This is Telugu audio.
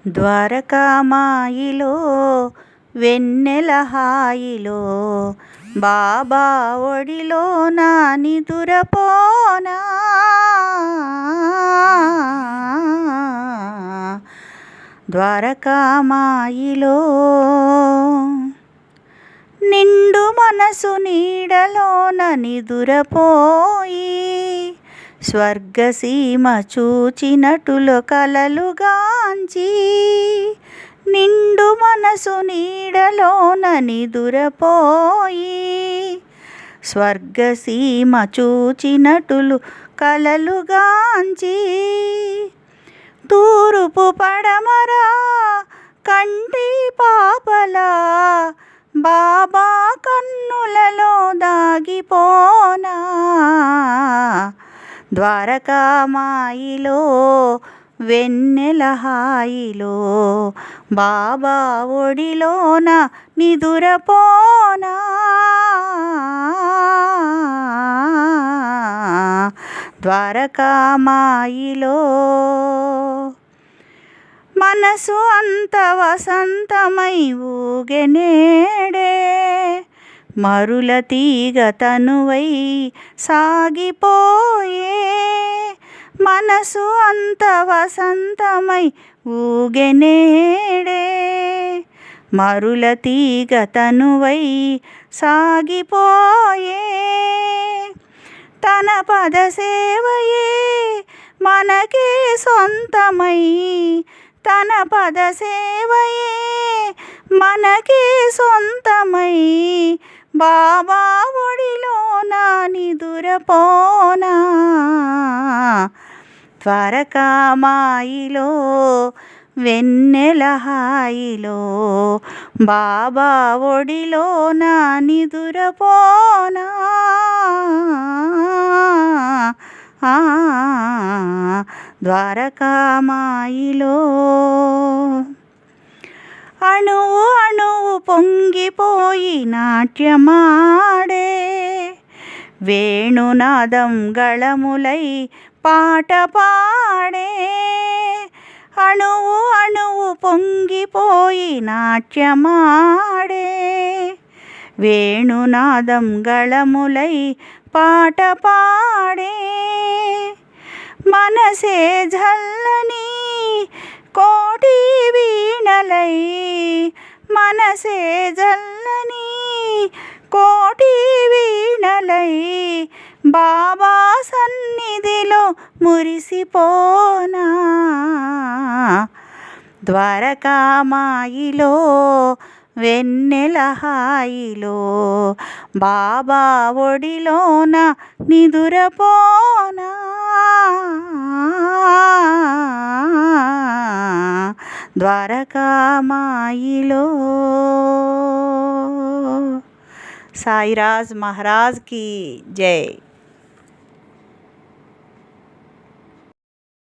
ద్వారకామాయిలో వెన్నెల హాయిలో బాబా ఒడిలో నా నిదురపోనా. ద్వారకామాయిలో నిండు మనసు నీడలోన నిదురపోయి స్వర్గసీమ చూచినటులో కలలుగాంచి. నిండు మనసు నీడలోన నిదురపోయి స్వర్గసీమ చూచినటులు కలలుగాంచి. తూర్పు పడమర కంటి పాపలా బాబా కన్నులలో దాగిపోనా. ద్వారకామాయిలో వెన్నెల హాయిలో బాబా ఒడిలోన నిదురపోనా. ద్వారకామాయిలో మనసు అంత వసంతమై ఊగెనేడే మరుల తీగ తనువై సాగిపోయే. మనసు అంత వసంతమై ఊగెనేడే మరుల తీగ తనువై సాగిపోయే. తన పద సేవయే మనకే సొంతమై తన పద సేవయే మనకే సొంతమై బాబా ఒడిలో నా నిదురపోనా. ద్వారకామాయిలో వెన్నెల హాయిలో బాబా ఒడిలో నా నిదురపోనా. ద్వారకామాయిలో అణువు అణువు పొంగిపోయి నాట్యమాడే వేణునాదం గళములై పాట పాడే. అణువు అణువు పొంగిపోయి నాట్యమాడే వేణునాదం గళములై పాట పాడే. మనసే జల్లని కోటి వీణలై మనసే జల్లని కోటి వీణలై బాబా సన్నిధిలో మురిసిపోనా. ద్వారకామాయిలో వెన్నెల హాయిలో బాబా ఒడిలోన నిదురపోనా. ద్వారకామాయిలో. साईराज महाराज की जय।